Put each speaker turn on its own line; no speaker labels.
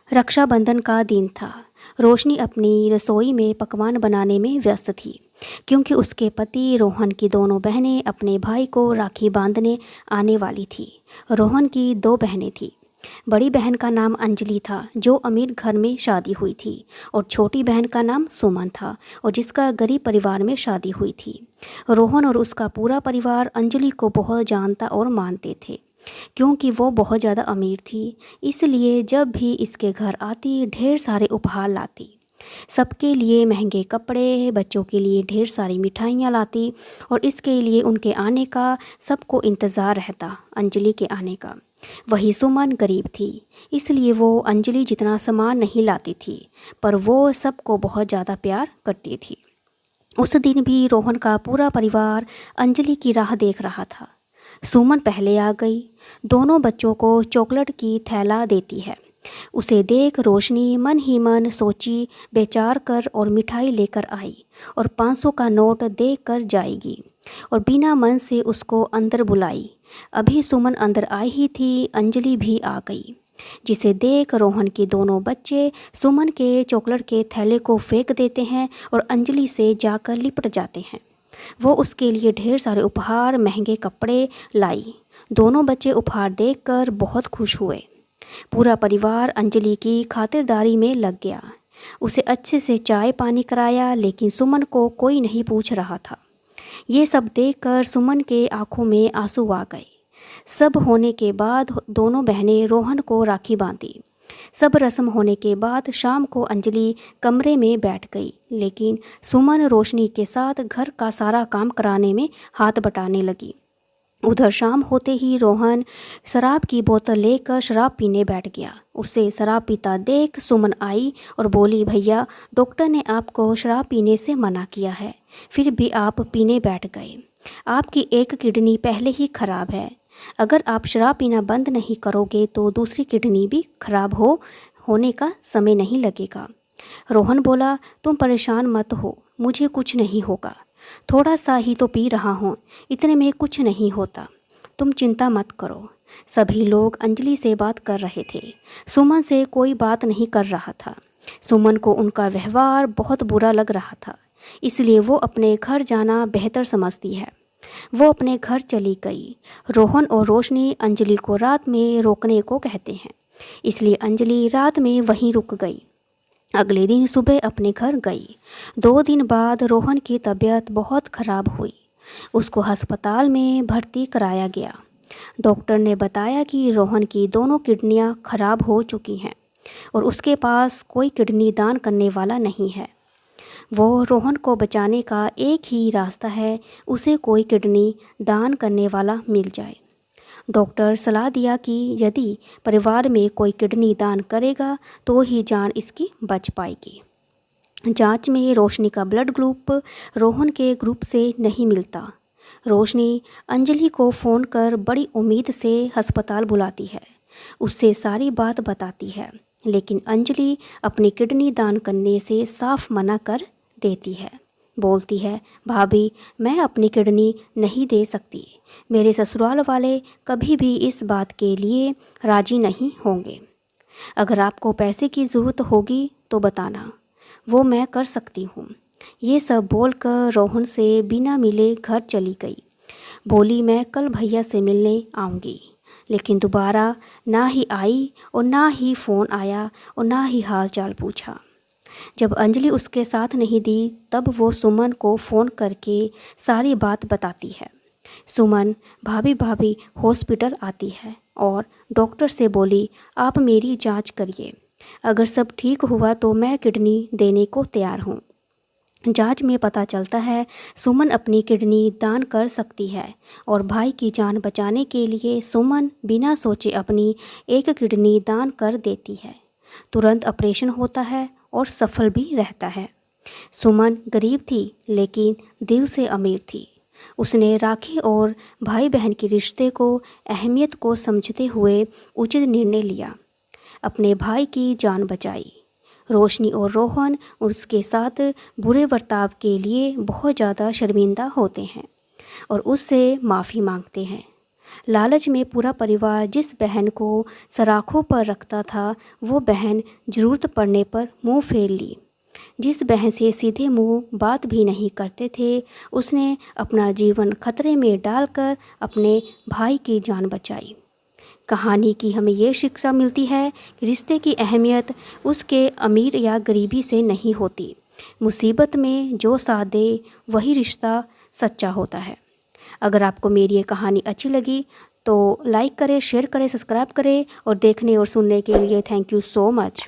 रक्षाबंधन का दिन था। रोशनी अपनी रसोई में पकवान बनाने में व्यस्त थी, क्योंकि उसके पति रोहन की दोनों बहनें अपने भाई को राखी बांधने आने वाली थी। रोहन की दो बहनें थीं। बड़ी बहन का नाम अंजलि था, जो अमीर घर में शादी हुई थी, और छोटी बहन का नाम सुमन था, और जिसका गरीब परिवार में शादी हुई थी। रोहन और उसका पूरा परिवार अंजलि को बहुत जानता और मानते थे, क्योंकि वो बहुत ज़्यादा अमीर थी। इसलिए जब भी इसके घर आती ढेर सारे उपहार लाती। सबके लिए महंगे कपड़े, बच्चों के लिए ढेर सारी मिठाइयाँ लाती, और इसके लिए उनके आने का सबको इंतज़ार रहता, अंजलि के आने का। वही सुमन गरीब थी, इसलिए वो अंजलि जितना सामान नहीं लाती थी, पर वो सबको बहुत ज़्यादा प्यार करती थी। उस दिन भी रोहन का पूरा परिवार अंजलि की राह देख रहा था। सुमन पहले आ गई, दोनों बच्चों को चॉकलेट की थैला देती है। उसे देख रोशनी मन ही मन सोची बेचार कर और मिठाई लेकर आई, और 500 का नोट दे कर जाएगी, और बिना मन से उसको अंदर बुलाई। अभी सुमन अंदर आई ही थी, अंजलि भी आ गई, जिसे देख रोहन के दोनों बच्चे सुमन के चॉकलेट के थैले को फेंक देते हैं और अंजलि से जाकर लिपट जाते हैं। वो उसके लिए ढेर सारे उपहार, महंगे कपड़े लाई। दोनों बच्चे उपहार देखकर बहुत खुश हुए। पूरा परिवार अंजलि की खातिरदारी में लग गया। उसे अच्छे से चाय पानी कराया, लेकिन सुमन को कोई नहीं पूछ रहा था। ये सब देखकर सुमन के आंखों में आंसू आ गए। सब होने के बाद दोनों बहनें रोहन को राखी बांधी। सब रस्म होने के बाद शाम को अंजलि कमरे में बैठ गई, लेकिन सुमन रोशनी के साथ घर का सारा काम कराने में हाथ बटाने लगी। उधर शाम होते ही रोहन शराब की बोतल लेकर शराब पीने बैठ गया। उसे शराब पीता देख सुमन आई और बोली, भैया, डॉक्टर ने आपको शराब पीने से मना किया है, फिर भी आप पीने बैठ गए। आपकी एक किडनी पहले ही खराब है। अगर आप शराब पीना बंद नहीं करोगे तो दूसरी किडनी भी खराब होने का समय नहीं लगेगा। रोहन बोला, तुम परेशान मत हो, मुझे कुछ नहीं होगा। थोड़ा सा ही तो पी रहा हूँ, इतने में कुछ नहीं होता, तुम चिंता मत करो। सभी लोग अंजलि से बात कर रहे थे, सुमन से कोई बात नहीं कर रहा था। सुमन को उनका व्यवहार बहुत बुरा लग रहा था, इसलिए वो अपने घर जाना बेहतर समझती है। वो अपने घर चली गई। रोहन और रोशनी अंजलि को रात में रोकने को कहते हैं, इसलिए अंजलि रात में वहीं रुक गई। अगले दिन सुबह अपने घर गई। 2 दिन बाद रोहन की तबीयत बहुत खराब हुई। उसको अस्पताल में भर्ती कराया गया। डॉक्टर ने बताया कि रोहन की दोनों किडनियां खराब हो चुकी हैं और उसके पास कोई किडनी दान करने वाला नहीं है। वो रोहन को बचाने का एक ही रास्ता है, उसे कोई किडनी दान करने वाला मिल जाए। डॉक्टर सलाह दिया कि यदि परिवार में कोई किडनी दान करेगा तो ही जान इसकी बच पाएगी। जांच में रोशनी का ब्लड ग्रुप रोहन के ग्रुप से नहीं मिलता। रोशनी अंजलि को फ़ोन कर बड़ी उम्मीद से अस्पताल बुलाती है, उससे सारी बात बताती है, लेकिन अंजलि अपनी किडनी दान करने से साफ मना कर देती है। बोलती है, भाभी, मैं अपनी किडनी नहीं दे सकती। मेरे ससुराल वाले कभी भी इस बात के लिए राजी नहीं होंगे। अगर आपको पैसे की ज़रूरत होगी तो बताना, वो मैं कर सकती हूँ। ये सब बोलकर रोहन से बिना मिले घर चली गई। बोली, मैं कल भैया से मिलने आऊँगी, लेकिन दोबारा ना ही आई और ना ही फ़ोन आया और ना ही हाल चाल पूछा। जब अंजलि उसके साथ नहीं दी तब वो सुमन को फ़ोन करके सारी बात बताती है। सुमन भाभी भाभी हॉस्पिटल आती है और डॉक्टर से बोली, आप मेरी जांच करिए, अगर सब ठीक हुआ तो मैं किडनी देने को तैयार हूँ। जांच में पता चलता है सुमन अपनी किडनी दान कर सकती है और भाई की जान बचाने के लिए सुमन बिना सोचे अपनी एक किडनी दान कर देती है। तुरंत ऑपरेशन होता है और सफल भी रहता है। सुमन गरीब थी, लेकिन दिल से अमीर थी। उसने राखी और भाई बहन के रिश्ते को अहमियत को समझते हुए उचित निर्णय लिया, अपने भाई की जान बचाई। रोशनी और रोहन उसके साथ बुरे बर्ताव के लिए बहुत ज़्यादा शर्मिंदा होते हैं और उससे माफ़ी मांगते हैं। लालच में पूरा परिवार जिस बहन को सराखों पर रखता था, वो बहन ज़रूरत पड़ने पर मुंह फेर ली। जिस बहन से सीधे मुंह बात भी नहीं करते थे, उसने अपना जीवन खतरे में डालकर अपने भाई की जान बचाई। कहानी की हमें ये शिक्षा मिलती है कि रिश्ते की अहमियत उसके अमीर या गरीबी से नहीं होती। मुसीबत में जो साथ दे वही रिश्ता सच्चा होता है। अगर आपको मेरी ये कहानी अच्छी लगी तो लाइक करें, शेयर करें, सब्सक्राइब करें और देखने और सुनने के लिए थैंक यू सो मच।